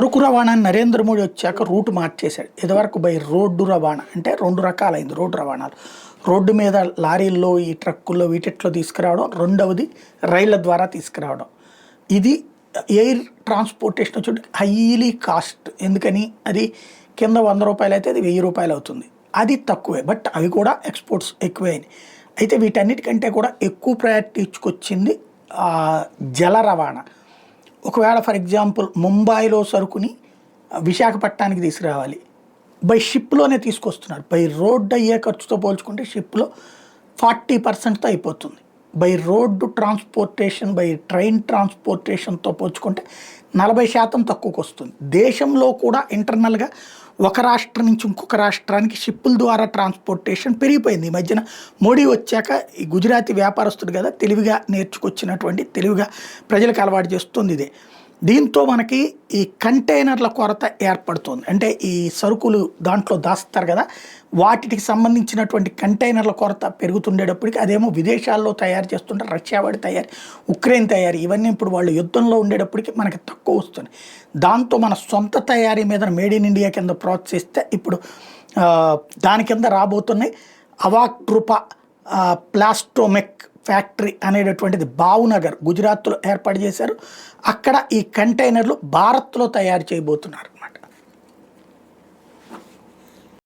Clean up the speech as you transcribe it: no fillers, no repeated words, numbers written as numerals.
సరుకు రవాణాని నరేంద్ర మోడీ వచ్చాక రూట్ మార్చేశాడు. ఇదివరకు బై రోడ్డు రవాణా అంటే 2 రకాలైంది రోడ్డు రవాణాలు. రోడ్డు మీద లారీల్లో ఈ ట్రక్కుల్లో వీటిట్లో తీసుకురావడం, రెండవది రైళ్ల ద్వారా తీసుకురావడం. ఇది ఎయిర్ ట్రాన్స్పోర్టేషన్ వచ్చి హైలీ కాస్ట్. ఎందుకని అది కింద 100 రూపాయలు అయితే అది 1000 రూపాయలు అవుతుంది. అది తక్కువే, బట్ అవి కూడా ఎక్స్పోర్ట్స్ ఎక్కువే అయినాయి. అయితే వీటన్నిటికంటే కూడా ఎక్కువ ప్రయారిటీ ఇచ్చుకొచ్చింది జల రవాణా. ఒకవేళ ఫర్ ఎగ్జాంపుల్ ముంబైలో సరుకుని విశాఖపట్నానికి తీసుకురావాలి, బై షిప్లోనే తీసుకొస్తున్నారు. బై రోడ్డు అయ్యే ఖర్చుతో పోల్చుకుంటే షిప్లో 40%తో అయిపోతుంది. By road transportation, by train ట్రాన్స్పోర్టేషన్తో పోల్చుకుంటే 40% తక్కువకు వస్తుంది. దేశంలో కూడా ఇంటర్నల్గా ఒక రాష్ట్రం నుంచి ఇంకొక రాష్ట్రానికి షిప్పుల ద్వారా ట్రాన్స్పోర్టేషన్ పెరిగిపోయింది. ఈ మధ్యన మోడీ వచ్చాక ఈ గుజరాతీ వ్యాపారస్తుడు కదా తెలివిగా నేర్చుకొచ్చినటువంటి, తెలివిగా ప్రజలకు అలవాటు చేస్తుంది ఇదే. దీంతో మనకి ఈ కంటైనర్ల కొరత ఏర్పడుతుంది. అంటే ఈ సరుకులు దాంట్లో దాస్తారు కదా, వాటికి సంబంధించినటువంటి కంటైనర్ల కొరత పెరుగుతుండేటప్పటికి అదేమో విదేశాల్లో తయారు చేస్తుంటారు, రష్యా వాడి తయారీ, ఉక్రెయిన్ తయారీ, ఇవన్నీ ఇప్పుడు వాళ్ళు యుద్ధంలో ఉండేటప్పటికి మనకి తక్కువ వస్తుంది. దాంతో మన సొంత తయారీ మీద మేడ్ ఇన్ ఇండియా కింద ప్రోత్సహిస్తే ఇప్పుడు దాని కింద రాబోతున్నాయి. అవాక్డ్రూప ప్లాస్టోమెక్ ఫ్యాక్టరీ అనేటటువంటిది భావనగర్ గుజరాత్లో ఏర్పాటు చేశారు. అక్కడ ఈ కంటైనర్లు భారత్లో తయారు చేయబోతున్నారు.